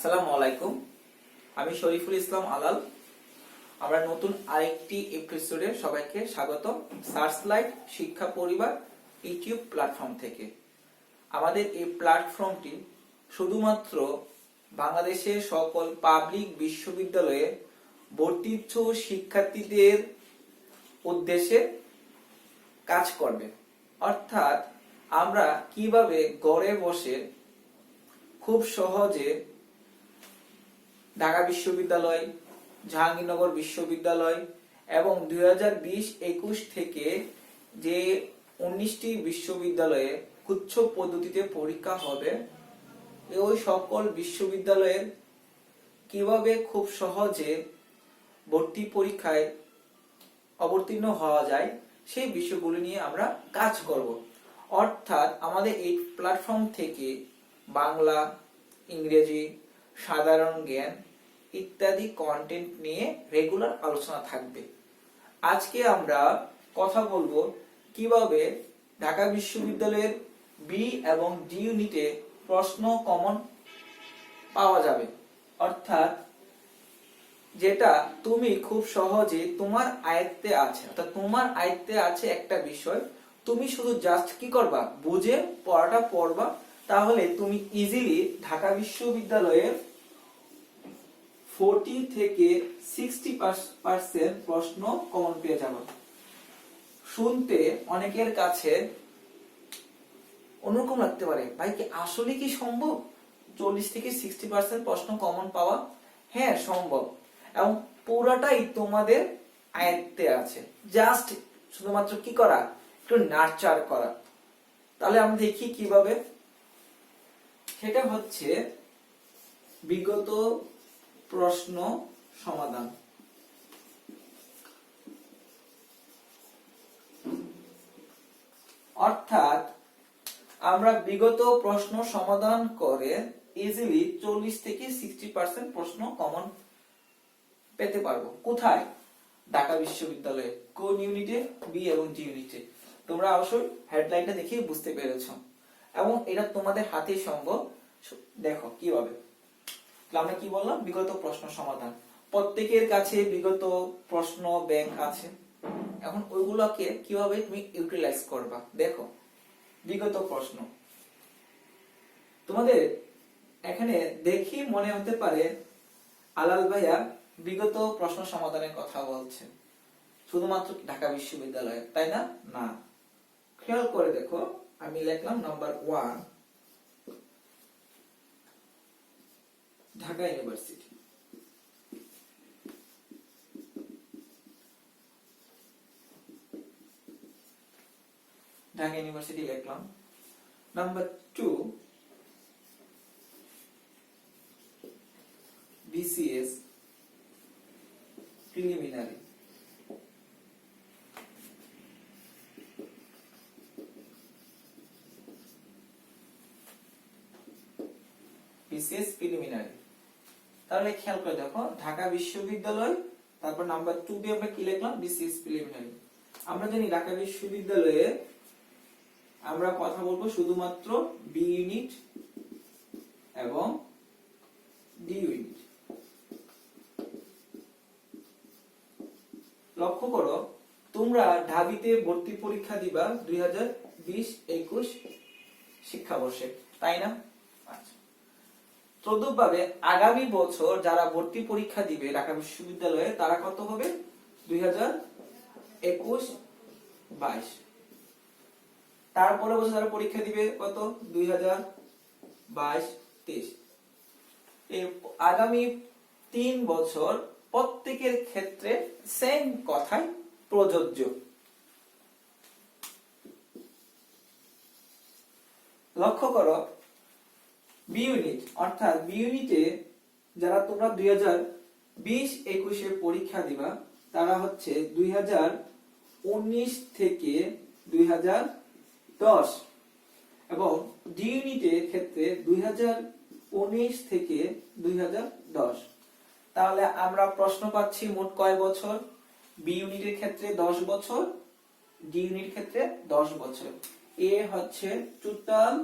আসসালামু আলাইকুম। আমি শরীফুল ইসলাম আলাল। আমরা নতুন আরেকটি এপিসোডে সবাইকে স্বাগত সার্চলাইট শিক্ষা পরিবার ইউটিউব প্ল্যাটফর্ম থেকে। আমাদের এই প্ল্যাটফর্মটি শুধুমাত্র বাংলাদেশের সকল পাবলিক বিশ্ববিদ্যালয়ে ভর্তিচ্ছু শিক্ষার্থীদের উদ্দেশ্যে কাজ করবে। অর্থাৎ আমরা কিভাবে ঘরে বসে খুব সহজে ঢাকা বিশ্ববিদ্যালয়, জাহাঙ্গীরনগর বিশ্ববিদ্যালয় এবং 2020-21 থেকে যে 19টি বিশ্ববিদ্যালয়ে গুচ্ছ পদ্ধতিতে পরীক্ষা হবে, ওই সকল বিশ্ববিদ্যালয়ের কিভাবে খুব সহজে ভর্তি পরীক্ষায় অবতীর্ণ হওয়া যায় সেই বিষয়গুলো নিয়ে আমরা কাজ করব। অর্থাৎ আমাদের এই প্ল্যাটফর্ম থেকে বাংলা, ইংরেজি, সাধারণ জ্ঞান ইত্যাদি কন্টেন্ট নিয়ে রেগুলার আলোচনা থাকবে। আজকে আমরা কথা বলবো কিভাবে ঢাকা বিশ্ববিদ্যালয়ের বি এবং ডি ইউনিটে প্রশ্ন কমন পাওয়া যাবে। অর্থাৎ যেটা তুমি খুব সহজে তোমার আয়ত্তে আছে, অর্থাৎ তোমার আয়ত্তে আছে একটা বিষয়, তুমি শুধু জাস্ট কি করবা, বুঝে পড়াটা পড়বা, তাহলে তুমি ইজিলি ঢাকা বিশ্ববিদ্যালয়ে 40 থেকে 60% প্রশ্ন কমন পেয়ে যাবে। শুনতে অনেকের কাছে অন্যরকম লাগতে পারে, ভাই কি আসলে কি সম্ভব 40 থেকে 60% প্রশ্ন কমন পাওয়া? হ্যাঁ, সম্ভব, এবং পুরাটাই তোমাদের আয়ত্তে আছে। জাস্ট শুধুমাত্র কি করা, একটু নার্চার করা। তাহলে আমরা দেখি কিভাবে। সেটা হচ্ছে বিগত প্রশ্ন সমাধান। অর্থাৎ আমরা বিগত প্রশ্ন সমাধান করে ইজিলি 40 থেকে 60% প্রশ্ন কমন পেতে পারবো। কোথায়? ঢাকা বিশ্ববিদ্যালয়ে। কোন ইউনিটে? বি এবং ডি ইউনিটে। তোমরা অবশ্যই হেডলাইনটা দেখে বুঝতে পেরেছো, এবং এটা তোমাদের হাতে সম্ভব। দেখো কিভাবে। আমরা কি বললাম, বিগত প্রশ্ন সমাধান। প্রত্যেকের কাছে বিগত প্রশ্ন ব্যাংক আছে। এখন ওইগুলোকে কিভাবে তুমি ইউটিলাইজ করবা। দেখো, বিগত প্রশ্ন তোমাদের এখানে দেখি মনে হতে পারে আলাল ভাইয়া বিগত প্রশ্ন সমাধানের কথা বলছেন শুধুমাত্র ঢাকা বিশ্ববিদ্যালয়ে, তাই না? না, খেয়াল করে দেখো, আমি লিখলাম number 1 Dhaka university. Dhaka university লিখলাম। Number 2 BCS preliminary. BCS preliminary. তাহলে খেয়াল করে দেখো, ঢাকা বিশ্ববিদ্যালয়, তারপর নাম্বার 2 দিয়ে আমরা কি লিখলাম, বিসিএস প্রিলিমিনারি। আমরা জানি ঢাকা বিশ্ববিদ্যালয়ে আমরা কথা বলবো শুধুমাত্র বি ইউনিট এবং ডি ইউনিট। লক্ষ্য করো, তোমরা ঢাবিতে ভর্তি পরীক্ষা দিবা 2020-21 শিক্ষাবর্ষে, তাই না? আচ্ছা, তদ্রুপভাবে আগামী বছর যারা ভর্তি পরীক্ষা দিবে ঢাকা বিশ্ববিদ্যালয়ে, তারা কত হবে? 2021-22। তারপরে বছর যারা পরীক্ষা দিবে কত? 2022-23। এই আগামী 3 বছর প্রত্যেকের ক্ষেত্রে সেম কথাই প্রযোজ্য। লক্ষ্য করো, বি ইউনিট, অর্থাৎ বি ইউনিটে যারা তোমরা 2020-21 পরীক্ষা দিবা, তারা হচ্ছে 2019 থেকে 2010, এবং ডি ইউনিটের ক্ষেত্রে 2019 থেকে 2010। তাহলে আমরা প্রশ্ন পাচ্ছি মোট কয় বছর? বি ইউনিটের ক্ষেত্রে 10 বছর, ডি ইউনিটের ক্ষেত্রে 10 বছর। এ হচ্ছে টোটাল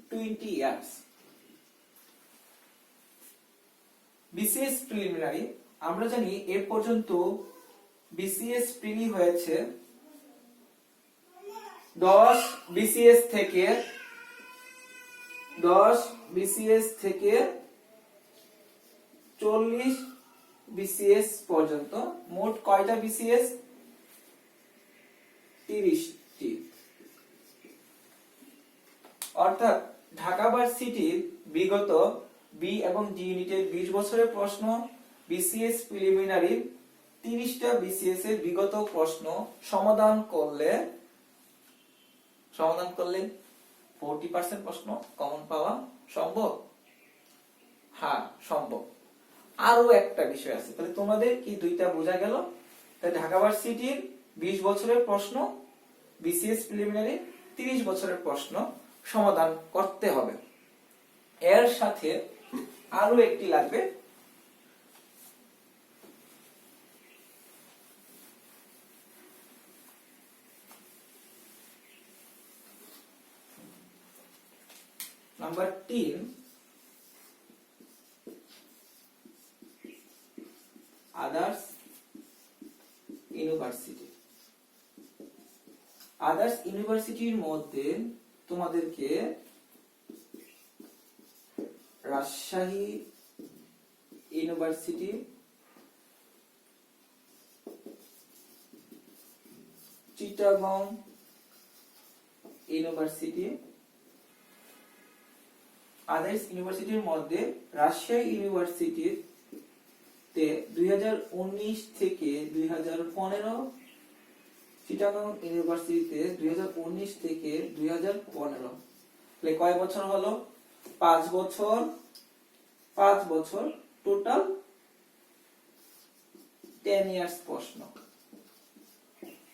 20 ইয়ার্স। বিসিএস প্রিলিমিনারি আমরা জানি এ পর্যন্ত বিসিএস প্রিলি হয়েছে 10 বিসিএস থেকে 40 বিসিএস পর্যন্ত। মোট কয়টা বিসিএস? 30টি। অর্থাৎ ঢাকা ভার্সিটির বিগত বি এবং ডি ইউনিটের 20 বছরের প্রশ্ন, বিসিএস প্রিলিমিনারির 30টা বিসিএস এর বিগত প্রশ্ন সমাধান করলে 40% প্রশ্ন কমন পাওয়া সম্ভব। হ্যাঁ, সম্ভব। আরো একটা বিষয় আছে, তাহলে তোমাদের কি দুইটা বোঝা গেল? তাহলে ঢাকা ভার্সিটির 20 বছরের প্রশ্ন, বিসিএস প্রিলিমিনারি 30 বছরের প্রশ্ন সমাধান করতে হবে। এর সাথে আরো একটি লাগবে, নাম্বার 3, আদার্স ইউনিভার্সিটি। আদার্স ইউনিভার্সিটির মধ্যে তোমাদেরকে Rajshahi university, Chittagong university, others ইউনিভার্সিটির মধ্যে রাজশাহী ইউনিভার্সিটিতে 2019 থেকে 2015, চিটাগং ইউনিভার্সিটিতে 2019 থেকে 2015। তাহলে কয় বছর হলো? 5 বছর, 5 বছর, টোটাল 10 ইয়ার্স প্রশ্ন।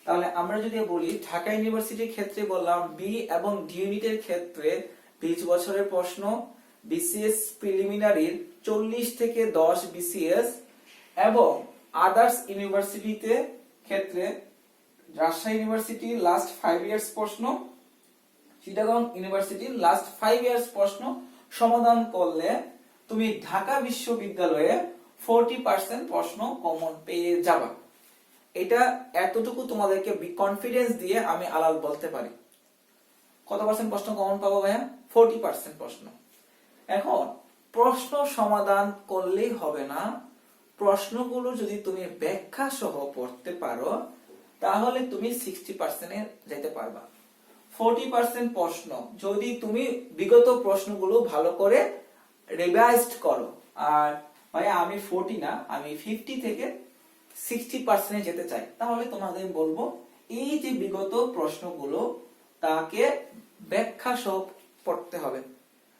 তাহলে আমরা যদি বলি ঢাকা ইউনিভার্সিটির ক্ষেত্রে বললাম বি এবং ডি ইউনিটের ক্ষেত্রে 20 বছরের প্রশ্ন, বিসিএস প্রিলিমিনারির 40 থেকে 10 বিসিএস, এবং আদার্স ইউনিভার্সিটিতে ক্ষেত্রে রাজশাহী ইউনিভার্সিটির লাস্ট 5 ইয়ার্স প্রশ্ন, চিটাগং ইউনিভার্সিটির লাস্ট 5 ইয়ার্স প্রশ্ন সমাধান করলে তুমি ঢাকা বিশ্ববিদ্যালয়ে 40% প্রশ্ন কমন পেয়ে যাবা। এটা এতটুকু তোমাদেরকে কনফিডেন্স দিয়ে আমি আলাল বলতে পারি। কত পার্সেন্ট প্রশ্ন কমন পাবো ভাইয়া? 40% প্রশ্ন। এখন প্রশ্ন সমাধান করলেই হবে না, প্রশ্নগুলো যদি তুমি ব্যাখ্যা সহ পড়তে পারো তাহলে তুমি 60% এ যেতে পারবা। 40% প্রশ্ন যদি তুমি বিগত প্রশ্নগুলো ভালো করে রিভাইজড করো, আর ভাইয়া আমি 40 না, আমি 50 থেকে 60% এ যেতে চাই, তাহলে তোমাদের বলবো এই যে বিগত প্রশ্নগুলো তাকে ব্যাখ্যা সহ পড়তে হবে।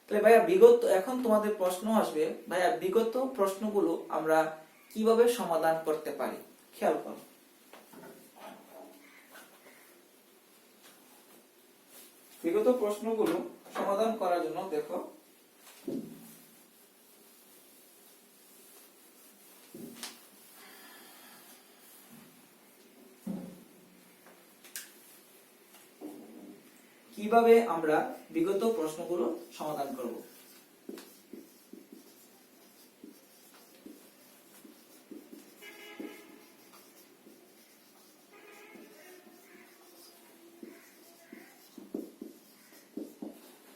তাহলে ভাইয়া বিগত, এখন তোমাদের প্রশ্ন আসবে ভাইয়া বিগত প্রশ্নগুলো আমরা কিভাবে সমাধান করতে পারি? খেয়াল করো, বিগত প্রশ্নগুলো সমাধান করার জন্য দেখো কিভাবে আমরা বিগত প্রশ্নগুলো সমাধান করব।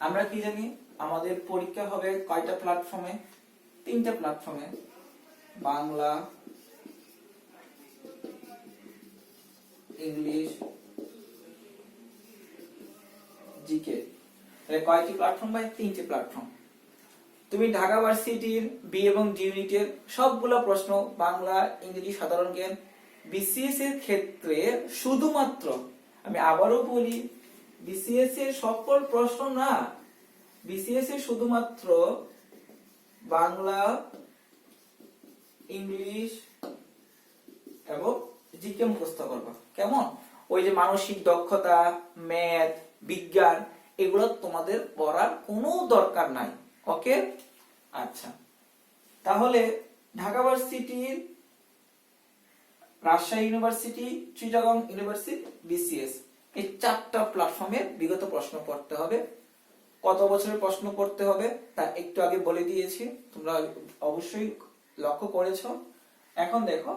আমরা কি জানি আমাদের পরীক্ষা হবে কয়টা প্ল্যাটফর্মে? 3টা প্ল্যাটফর্মে, বাংলা, ইংলিশ, জিকে। কয়টি প্ল্যাটফর্ম ভাই? 3টি প্ল্যাটফর্ম। তুমি ঢাকা ভার্সিটির বি এবং ডি ইউনিটের সবগুলো প্রশ্ন, বাংলা, ইংরেজি, সাধারণ জ্ঞান, বিসিএস এর ক্ষেত্রে শুধুমাত্র, আমি আবারও বলি, বিসিএস এর সকল প্রশ্ন না, বিসিএস এর শুধুমাত্র বাংলা, ইংলিশ এবং জিকে মুখস্থ করবা। কেমন? ওই যে মানসিক দক্ষতা, ম্যাথ, বিজ্ঞান, এগুলো তোমাদের পড়ার কোনো দরকার নাই। ওকে, আচ্ছা। তাহলে ঢাকা ভার্সিটির, Rajshahi university, Chittagong university, BCS, এই 4টা প্ল্যাটফর্মে বিগত প্রশ্ন পড়তে হবে। কত বছরের প্রশ্ন পড়তে হবে তা একটু আগে বলে দিয়েছি, তোমরা অবশ্যই লক্ষ্য করেছো? এখন দেখো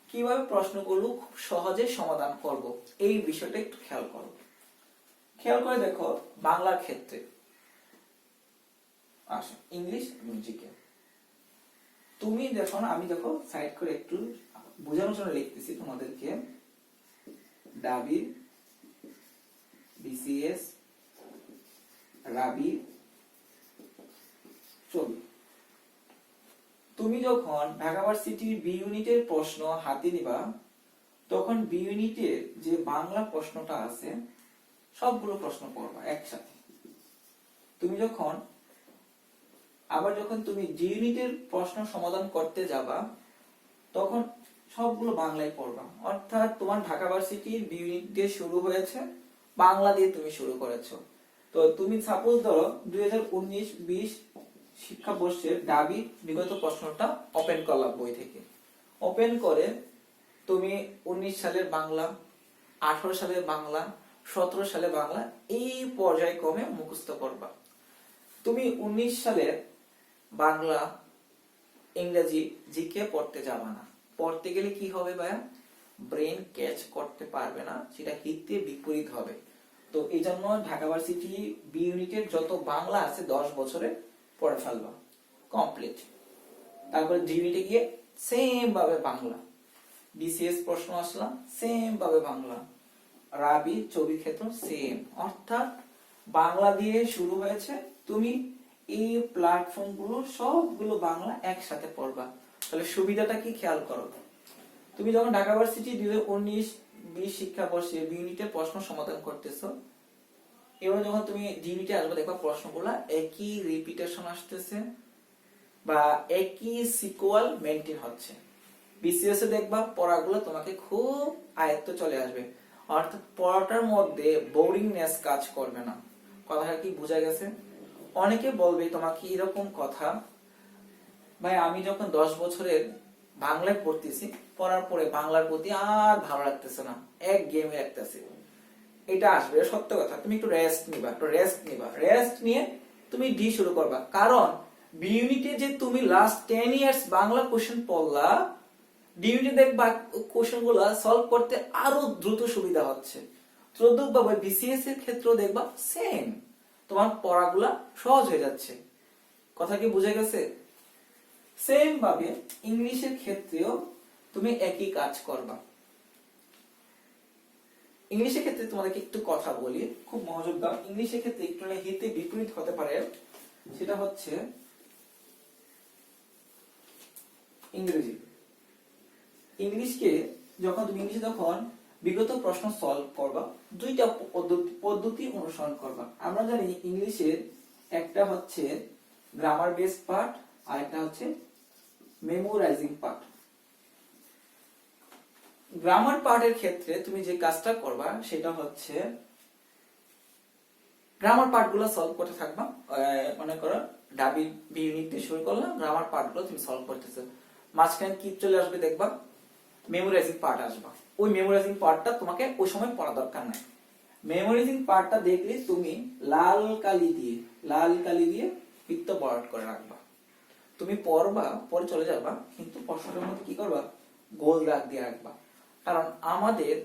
কিভাবে প্রশ্নগুলো খুব সহজে সমাধান করব, এই বিষয়টা একটু খেয়াল করো। খেয়াল করে দেখো বাংলার ক্ষেত্রে, আচ্ছা ইংলিশ এবং জিকে, তুমি দেখো না, আমি দেখো সাইড করে একটু বোঝানোর জন্য লিখতেছি তোমাদেরকে। ডাবি, বিসিএস, রাবি, চবি। তুমি যখন ঢাকা ভার্সিটির বি ইউনিটের প্রশ্ন হাতে নিবা, তখন বি ইউনিটের যে বাংলা প্রশ্নটা আছে সবগুলো প্রশ্ন পড়বা একসাথে। তুমি যখন তুমি জি ইউনিটের প্রশ্ন সমাধান করতে যাবা, তখন সবগুলো বাংলায় পড়বা। অর্থাৎ তোমার ঢাকা ভার্সিটির বি ইউনিট দিয়ে শুরু হয়েছে, বাংলা দিয়ে তুমি শুরু করেছো। তো তুমি সাপোজ ধরো 2019-20 শিক্ষাবর্ষের ডাবি বিগত প্রশ্নটা ওপেন করলাম বই থেকে। ওপেন করে তুমি 19 সালের বাংলা, 18 সালের বাংলা, 17 সালের বাংলা এই পর্যায়ক্রমে মুখস্থ করবা। তুমি 19 সালের বাংলা, ইংরেজি, জিকে পড়তে যাবা না। পড়তে গেলে কি হবে ভাইয়া? ব্রেন ক্যাচ করতে পারবে না, সেটা হিতে বিপরীত হবে। তো এই জন্য ঢাকা ভার্সিটি বি ইউনিটের যত বাংলা আছে 10 বছরে পড়ে ফেলবা কমপ্লিট। তারপরে জি ইউনিটে গিয়ে সেম ভাবে বাংলা, বিসিএস প্রশ্ন আসলাম সেম ভাবে বাংলা, রাবি চবি ক্ষেত্র সেম। অর্থাৎ বাংলা দিয়ে শুরু হয়েছে, তুমি এই প্ল্যাটফর্ম গুলো সবগুলো বাংলা একসাথে পড়বা। তাহলে সুবিধাটা কি খেয়াল করো। তুমি যখন ঢাকা ভার্সিটি 2019-20 শিক্ষাবর্ষে বি ইউনিটের প্রশ্ন সমাধান করতেছো, এবার যখন তুমি জি ইউনিটে আসবে দেখবা প্রশ্নগুলো একই রিপিটেশন আসতেছে বা একই সিকোয়াল মেইনটেইন হচ্ছে। বিসিএস এ দেখবা পড়াগুলো তোমাকে খুব আয়ত্ত চলে আসবে, অর্থাৎ পড়াটার মধ্যে বোরিংনেস কাজ করবে না। কথাটা কি বোঝা গেছে? অনেকে বলবে তোমাকে এরকম কথা, ভাই আমি যখন 10 বছরের বাংলায় পড়তেছি, পড়ার পরে বাংলার প্রতি আর ভালো লাগতেছে না, এক গেমে লাগতেছে। এটা আসবে, সত্য কথা। তুমি একটু রেস্ট নিবা, রেস্ট নিয়ে তুমি ডি শুরু করবা। কারণ বি ইউনিটে যে তুমি লাস্ট 10 ইয়ার্স বাংলা কোশ্চেন পড়লা, ডি ইউনিটে দেখবা কোশ্চেন গুলা সলভ করতে আরো দ্রুত সুবিধা হচ্ছে। তদ্রুপভাবে বিসিএস এর ক্ষেত্রেও দেখবা সেম, তোমার পড়াগুলা সহজ হয়ে যাচ্ছে। কথা কি বুঝে গেছে? সেম ভাবে ইংলিশের ক্ষেত্রেও তুমি একই কাজ করবা। ইংলিশের ক্ষেত্রে তোমাদেরকে একটু কথা বলি, খুব মনোযোগ দাও। ইংলিশের ক্ষেত্রে একটু হিতে বিপরীত হতে পারে, সেটা হচ্ছে ইংরেজি। ইংলিশকে যখন তুমি বিগত প্রশ্ন সলভ করবা, দুইটা পদ্ধতি অনুসরণ করবা। আমরা জানি ইংলিশের একটা হচ্ছে গ্রামার বেস পার্ট আর একটা হচ্ছে মেমোরাইজিং পার্ট। গ্রামার পার্টের ক্ষেত্রে তুমি যে কাজটা করবা সেটা হচ্ছে গ্রামার পার্টগুলো সলভ করতে থাকবা। মনে করো ডাবি বি ইউনিট দিয়ে শুরু করলাম, গ্রামার পার্টগুলো তুমি সলভ করতেছো, মাঝখানে কি চলে আসবে দেখবা মেমোরাইজিং পার্ট আসবা। ওই মেমোরাইজিং পার্টটা তোমাকে ওই সময় পড়া দরকার নাই। মেমোরাইজিং পার্টটা দেখলে তুমি লাল কালি দিয়ে বৃত্ত বরাট করে রাখবা। তুমি পড়বা, পরে চলে যাবা, কিন্তু প্রশ্নটার মধ্যে কি করবা? গোল দাগ দিয়ে রাখবা। কারণ আমাদের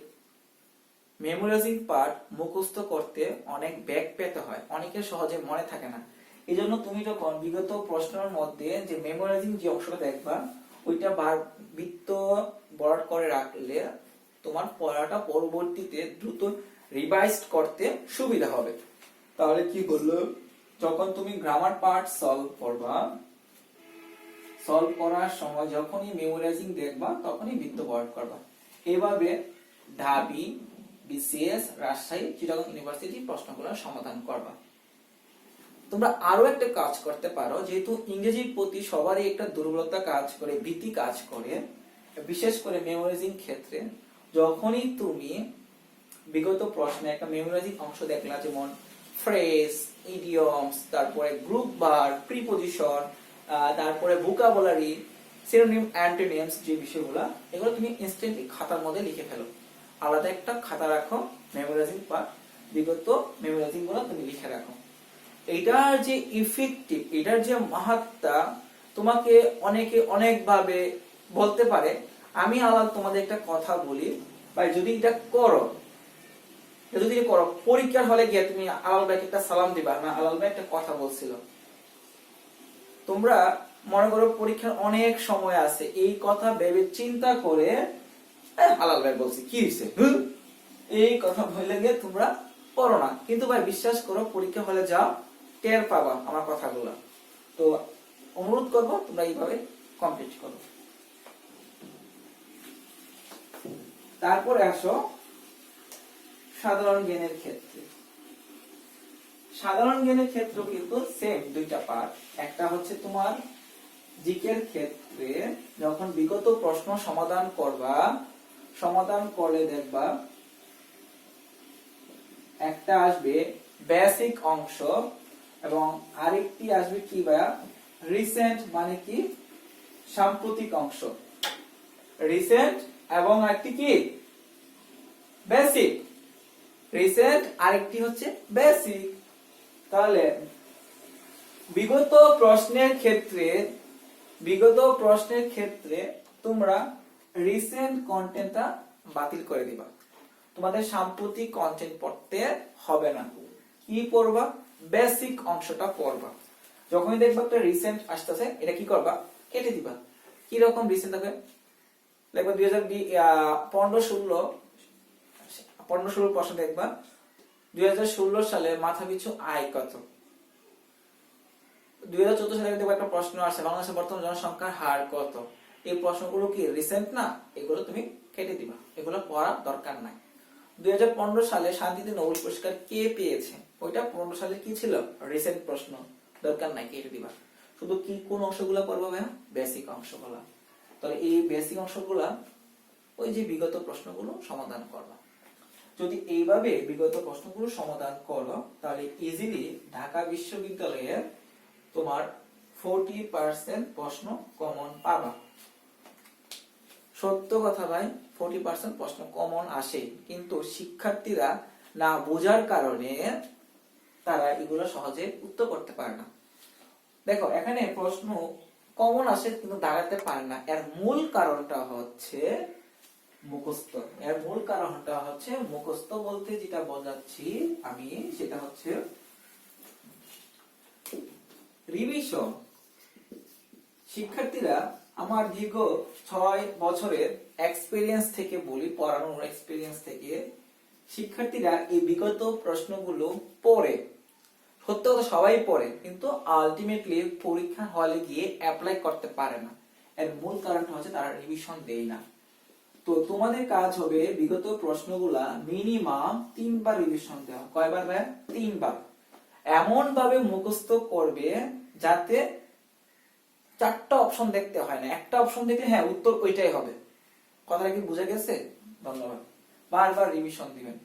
মেমোরাইজিং পার্ট মুখস্থ করতে অনেক ব্যাক পেতে হয়, অনেকের সহজে মনে থাকে না। এই জন্য তুমি যখন বিগত প্রশ্নের মধ্যে যে মেমোরাইজিং যে অংশটা দেখবা, ওইটা বৃত্ত বরাট করে রাখলে তোমার পড়াটা পরবর্তীতে দ্রুত রিভাইজ করতে সুবিধা হবে। তাহলে কি করলো, যখন তুমি গ্রামার পার্ট সলভ করবা, সলভ করার সময় যখনই মেমোরাইজিং দেখবা তখনই বৃত্ত বরাট করবা। এভাবে ঢাবি, বিসিএস, রাজশাহী, চিটাগং ইউনিভার্সিটি প্রশ্নগুলো সমাধান করবা। তোমরা আরো একটা কাজ করতে পারো, যেহেতু ইংরেজির প্রতি সবারই একটা দুর্বলতা কাজ করে, ভীতি কাজ করে, বিশেষ করে মেমোরাইজিং ক্ষেত্রে। যখনই তুমি বিগত প্রশ্নে একটা মেমোরাইজিং অংশ দেখলা, যেমন ফ্রেজ, ইডিয়মস, তারপরে গ্রুপ ভার্ব, প্রিপজিশন, তারপরে ভোকাবুলারি, সিনোনিম, অ্যান্টোনিমস, যে বিষয়গুলো, এগুলো তুমি ইনস্ট্যান্টলি খাতার মধ্যে লিখে ফেলো। আলাদা একটা খাতা রাখো মেমোরাইজিং পার্ট, বিগত মেমোরাইজিং গুলো তুমি লিখে রাখো। এটার যে ইফেক্টিভ, এটার যে মাহাত্ম্য তোমাকে অনেকে অনেকভাবে বলতে পারে। আমি আলাল তোমাদের একটা কথা বলি ভাই, যদি এটা করো, পরীক্ষার হলে গিয়ে তুমি আলাল ভাইকে একটা সালাম দিবা না, আলাল ভাই একটা কথা বলছিল। তোমরা মনে করো পরীক্ষার অনেক সময় আছে, এই কথা ভেবে চিন্তা করে আলাল ভাই বলছি কি হয়েছে, এই কথা বলে গিয়ে তোমরা পড়ো না। কিন্তু ভাই বিশ্বাস করো, পরীক্ষা হলে যাও, টের পাবা আমার কথাগুলো। তো অনুরোধ করবো তোমরা এইভাবে কমপ্লিট করো। তারপরে আসো সাধারণ জ্ঞানের ক্ষেত্রে। সাধারণ জ্ঞানের ক্ষেত্র কিন্তু সেম দুইটা পার্ট। একটা হচ্ছে তোমার জিকের ক্ষেত্রে যখন বিগত প্রশ্ন সমাধান করবা, সমাধান করলে দেখবা একটা আসবে বেসিক অংশ এবং আরেকটি আসবে কি ভাইয়া, রিসেন্ট, মানে কি সাম্প্রতিক অংশ। রিসেন্ট এবং একটি কি বেসিক। রিসেন্ট আরেকটি হচ্ছে বেসিক। তাহলে বিগত প্রশ্নের ক্ষেত্রে তোমরা রিসেন্ট কন্টেন্টটা বাতিল করে দিবা। তোমাদের সাম্প্রতিক কন্টেন্ট পড়তে হবে না। কি পড়বা, বেসিক অংশটা পড়বা। যখনই দেখবা একটা রিসেন্ট আসতেছে, এটা কি করবা, কেটে দিবা। কি রকম রিসেন্ট হবে, দেখবা 2015-16 প্রশ্ন দেখবা 2016 সালে মাথাপিছু আয় কত। 2014 সালে দেখবা একটা প্রশ্ন আসছে বাংলাদেশের বর্তমান জনসংখ্যার হার কত। এই প্রশ্নগুলো কি রিসেন্ট না, এগুলো তুমি কেটে দিবা, এগুলো পড়ার দরকার নাই। 2015 সালে শান্তিতে নোবেল পুরস্কার কে পেয়েছে, ওইটা 15 সালে কি ছিল, রিসেন্ট প্রশ্ন, দরকার নাই, কেটে দিবা। শুধু কি কোন অংশগুলো পড়বা ভাইয়া, বেসিক অংশগুলো। তাহলে এই বেসিক অংশগুলা ওই যে বিগত প্রশ্নগুলো সমাধান করবা। যদি এইভাবে বিগত প্রশ্নগুলো সমাধান করো, তাহলে ইজিলি ঢাকা বিশ্ববিদ্যালয়ের তোমার 40% প্রশ্ন কমন পাবা। সত্য কথা ভাই, 40% প্রশ্ন কমন আসে, কিন্তু শিক্ষার্থীরা না বোঝার কারণে তারা এগুলো সহজে উত্তর করতে পারে না। দেখো এখানে প্রশ্ন কমন আসে কিন্তু দাঁড়াতে পারে না, এর মূল কারণটা হচ্ছে মুখস্থ। এর মূল কারণটা হচ্ছে মুখস্থ বলতে যেটা বোঝাচ্ছি আমি, সেটা হচ্ছে রিভিশন। শিক্ষার্থীরা, আমার দীর্ঘ 6 বছরের এক্সপেরিয়েন্স থেকে বলি, পড়ানোর এক্সপেরিয়েন্স থেকে, শিক্ষার্থীরা এই বিগত প্রশ্নগুলো পড়ে, সত্য কথা সবাই পড়ে, কিন্তু আলটিমেটলি পরীক্ষা হলে গিয়ে অ্যাপ্লাই করতে পারে না। এর মূল কারণটা হচ্ছে তারা রিভিশন দেয় না। তো তোমাদের কাজ হবে বিগত প্রশ্নগুলা মিনিমাম 3 বার রিভিশন দেওয়া। কয়বার ভাই, 3 বার। এমন ভাবে মুখস্থ করবে যাতে 4টা অপশন দেখতে হয় না, একটা অপশন দেখলে হ্যাঁ উত্তর ওইটাই হবে। কথাটা কি বুঝা গেছে? ধন্যবাদ। বারবার রিভিশন দিবেন।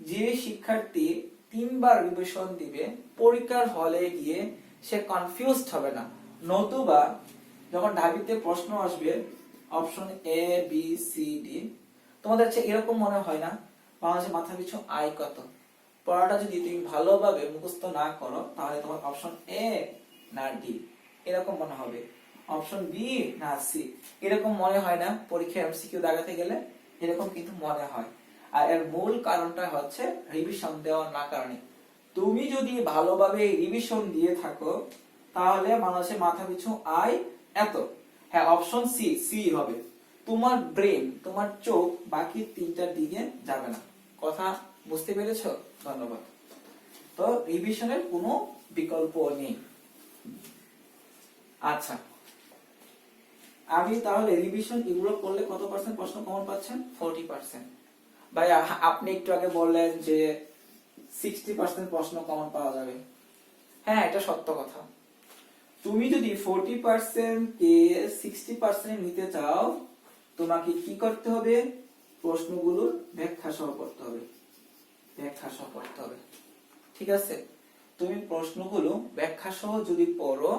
যে শিক্ষার্থী 3 বার রিভিশন দিবে, পরীক্ষার হলে গিয়ে সে কনফিউজড হবে না। নতুবা যখন ঢাবিতে প্রশ্ন আসবে option A B C D, তোমাদের এরকম মনে হয় না বাংলাদেশের মাথাপিছু আয় কত? পড়াটা যদি তুমি ভালোভাবে মুখস্থ না করো, তাহলে তোমার অপশন এ না ডি এরকম মনে হবে, অপশন বি না সি এরকম মনে হয় না। পরীক্ষা এমসিকিউ দাগাতে গেলে এরকম কিন্তু মনে হয়। আর এর মূল কারণটা হচ্ছে রিভিশন দেওয়ার না কারণে। তুমি যদি ভালোভাবে রিভিশন দিয়ে থাকো, তাহলে বাংলাদেশের মাথাপিছু আয় এত, হ্যাঁ অপশন সি, সি হবে। তোমার ব্রেন, তোমার চোখ বাকি 3টার দিকে যাবে না। কথা বুঝতে পেরেছো? ধন্যবাদ। তো রিভিশনের কোনো বিকল্প নেই। আচ্ছা, আমি তাহলে রিভিশন এগুলো করলে কত পার্সেন্ট প্রশ্ন কমন পাচ্ছেন? 40%। ভাই আপনি একটু আগে বললেন যে 60% প্রশ্ন কমন পাওয়া যাবে। হ্যাঁ, এটা সত্য কথা। তুমি যদি 40% কে 60% নিতে চাও, তোমাকে কি করতে হবে? প্রশ্নগুলোর ব্যাখ্যা সহ পড়তে হবে, ব্যাখ্যা সহ পড়তে হবে। ঠিক আছে? তুমি প্রশ্নগুলো ব্যাখ্যা সহ যদি পড়ো,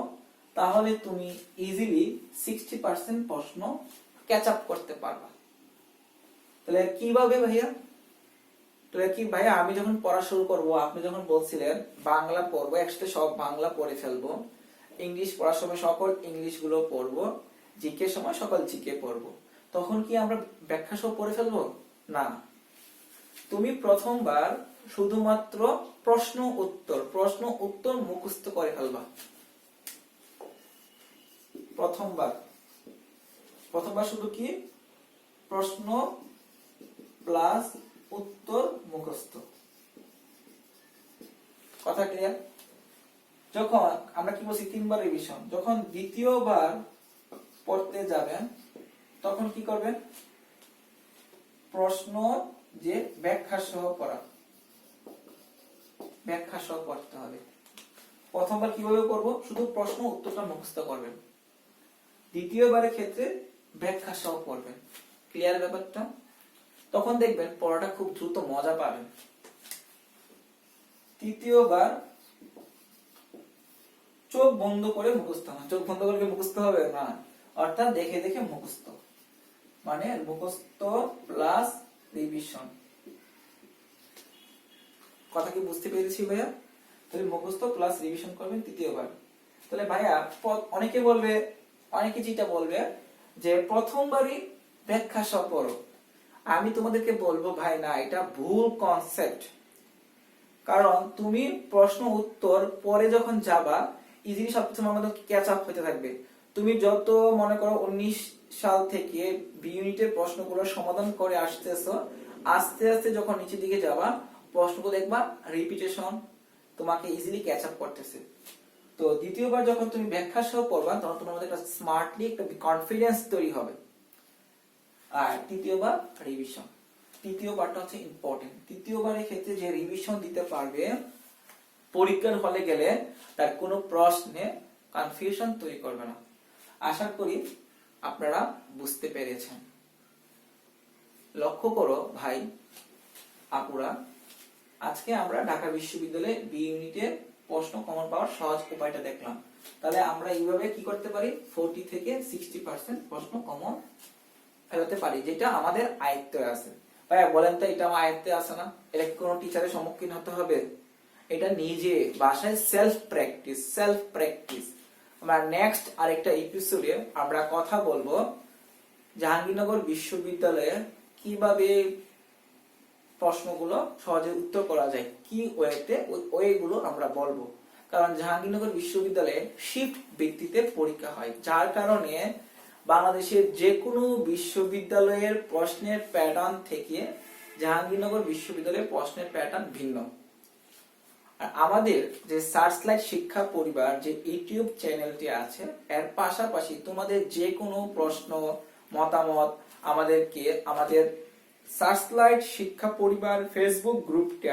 তাহলে তুমি ইজিলি 60% প্রশ্ন ক্যাচ আপ করতে পারবা। তাহলে কিভাবে ভাইয়া? তাহলে কি ভাইয়া, আমি যখন পড়া শুরু করব, আপনি যখন বলছিলেন বাংলা পড়বো, একসাথে সব বাংলা পড়ে ফেলবো, ইংলিশ পড়ার সময় সকল ইংলিশ গুলো পড়বো, জিকে সময় সকল জিকে পড়বো, তখন কি আমরা ব্যাখ্যা সহ পড়ে ফেলবো? না, তুমি প্রথমবার শুধুমাত্র প্রশ্ন উত্তর মুখস্থ করে ফেলবা। প্রথমবার শুধু কি প্রশ্ন প্লাস উত্তর মুখস্থ। কথা ক্লিয়ার? যখন আমরা কি বলছি 3 বার রিভিশন, যখন দ্বিতীয়বার পড়তে যাবেন তখন কি করবেন? প্রশ্ন যে ব্যাখ্যা সহ পড়া, ব্যাখ্যা সহ পড়তে হবে। প্রথমবার কিভাবে পড়বো? শুধু প্রশ্ন উত্তরটা মুখস্থ করবেন। দ্বিতীয়বারের ক্ষেত্রে ব্যাখ্যা সহ পড়বেন। ক্লিয়ার ব্যাপারটা? তখন দেখবেন পড়াটা খুব দ্রুত মজা পাবেন। তৃতীয়বার চোখ বন্ধ করে মুখস্থ না, চোখ বন্ধ করে মুখস্থ হবে না, অর্থাৎ দেখে দেখে মুখস্থ, মানে মুখস্থ প্লাস রিভিশন। কথা কি বুঝতে পেরেছি ভাইয়া? তাহলে মুখস্থ প্লাস রিভিশন করবেন তৃতীয়বার। তাহলে ভাইয়া অনেকে যেটা বলবে যে প্রথমবারই ব্যাখ্যা সহ পড়ো। আমি তোমাদেরকে বলবো ভাই না, এটা ভুল কনসেপ্ট। কারণ তুমি প্রশ্ন উত্তর পরে যখন যাবা ইজিলি সবকিছু আমাদের ক্যাচ আপ হতে থাকবে। তুমি যত মনে করো 19 সাল থেকে বি ইউনিটের প্রশ্নগুলো সমাধান করে আসতেছো, আস্তে আস্তে যখন নিচের দিকে যাবা প্রশ্নগুলো দেখবা রিপিটেশন তোমাকে ইজিলি ক্যাচ আপ করতেছে। তো দ্বিতীয়বার যখন তুমি ব্যাখ্যা সহ পড়বা তখন তোমার মধ্যে একটা স্মার্টলি একটা কনফিডেন্স তৈরি হবে। আর তৃতীয়বার রিভিশন, তৃতীয়বারটা হচ্ছে ইম্পর্টেন্ট। তৃতীয়বারের ক্ষেত্রে যে রিভিশন দিতে পারবে পরীক্ষার হলে গেলে তার কোনো প্রশ্নে কনফিউশন তৈরি করবে না। আশা করি আপনারা বুঝতে পেরেছেন। লক্ষ্য করো ভাই আপুরা, আজকে আমরা ঢাকা বিশ্ববিদ্যালয়ে বি ইউনিটের প্রশ্ন কমন পাওয়ার সহজ উপায়টা দেখলাম। তাহলে আমরা এইভাবে কি করতে পারি? 40 থেকে 60% প্রশ্ন কমন ফেলতে পারি, যেটা আমাদের আয়ত্তে আছে। ভাইয়া বলেন তো, এটা আমার আয়ত্তে আছে না? এটা কি কোনো টিচারের সম্মুখীন হতে হবে? এটা নিজে বাসায় সেলফ প্র্যাকটিস। আমরা নেক্সট আরেকটা এপিসোডে আমরা কথা বলবো জাহাঙ্গীরনগর বিশ্ববিদ্যালয়ে কিভাবে প্রশ্নগুলো সহজে উত্তর করা যায়, কি ওয়েতে, ওয়েগুলো আমরা বলবো। কারণ জাহাঙ্গীরনগর বিশ্ববিদ্যালয়ে শিফট ভিত্তিতে পরীক্ষা হয়, যার কারণে বাংলাদেশের যে কোনো বিশ্ববিদ্যালয়ের প্রশ্নের প্যাটার্ন থেকে জাহাঙ্গীরনগর বিশ্ববিদ্যালয়ের প্রশ্নের প্যাটার্ন ভিন্ন। আর আমাদের যে সার্চলাইট শিক্ষা পরিবার যে ইউটিউব চ্যানেলটি আছে, এর পাশাপাশি তোমাদের যে কোনো প্রশ্ন মতামত আমাদের সার্চলাইট শিক্ষা পরিবার ফেসবুক গ্রুপটি